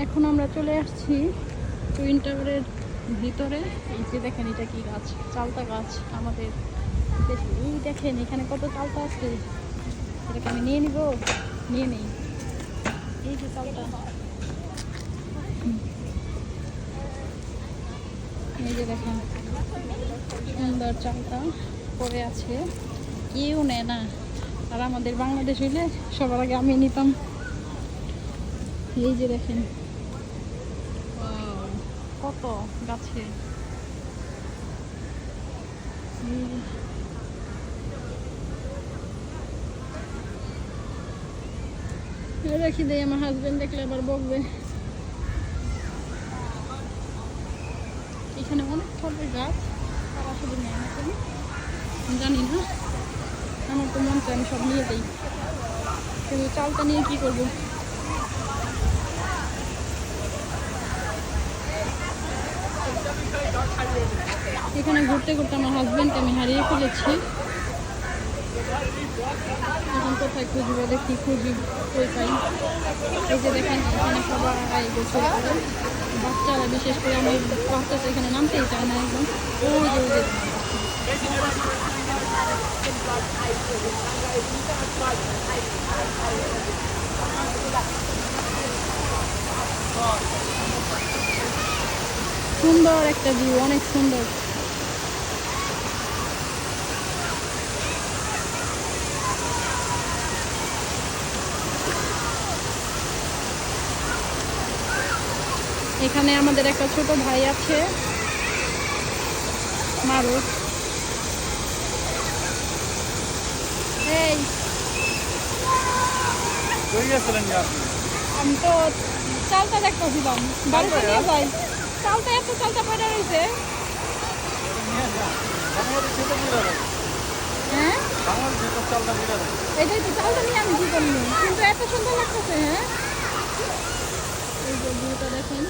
এখন আমরা চলে আসছি টুইন টাওয়ারের ভিতরে। এই যে দেখেন এটা কি গাছ, চালতা গাছ আমাদের দেশে। এই দেখেন এখানে কত চালতা আছে, এটাকে আমি নিয়ে নিব, নিয়ে নেই। এই যে চালতা, এই যে দেখেন সুন্দর চালতা পড়ে আছে, কেউ নেয় না। আর আমাদের বাংলাদেশ হইলে সবার আগে আমি নিতাম। এই যে দেখেন কত গাছে। রেখে দেয়, আমার হাজবেন্ড দেখলে আবার বকবে। এখানে অনেক ফলের গাছ, তারা শুধু নেয় না কেন জানি না। আমার তো মন চায় আমি সব নিয়ে যাই, কিন্তু চালটা নিয়ে কি করবো। এখানে ঘুরতে ঘুরতে আমার হাজবেন্ডকে আমি হারিয়ে ফেলেছি। এখন কোথায় খুঁজবো, দেখি খুঁজি কই পাই। এই যে দেখেন এখানে সবাই গোসল করে, বাচ্চারা বিশেষ করে। আমার বাচ্চাটা এখানে নামতেই চায় না একদম। ওই যে সুন্দর একটা ভিউ, অনেক সুন্দর। এখানে আমাদের একটা ছোট ভাই আছে, মারুফ। এই আমি তো চালটা দেখতেছিলাম, বাড়িতে নিয়ে যাই। চালটা এত চালটা পড়ে রয়েছে। হ্যাঁ এটাই তো, চালটা নিয়ে আমি কি করবো, কিন্তু এত সুন্দর লাগতেছে। হ্যাঁ এই যে ভিউটা দেখেন।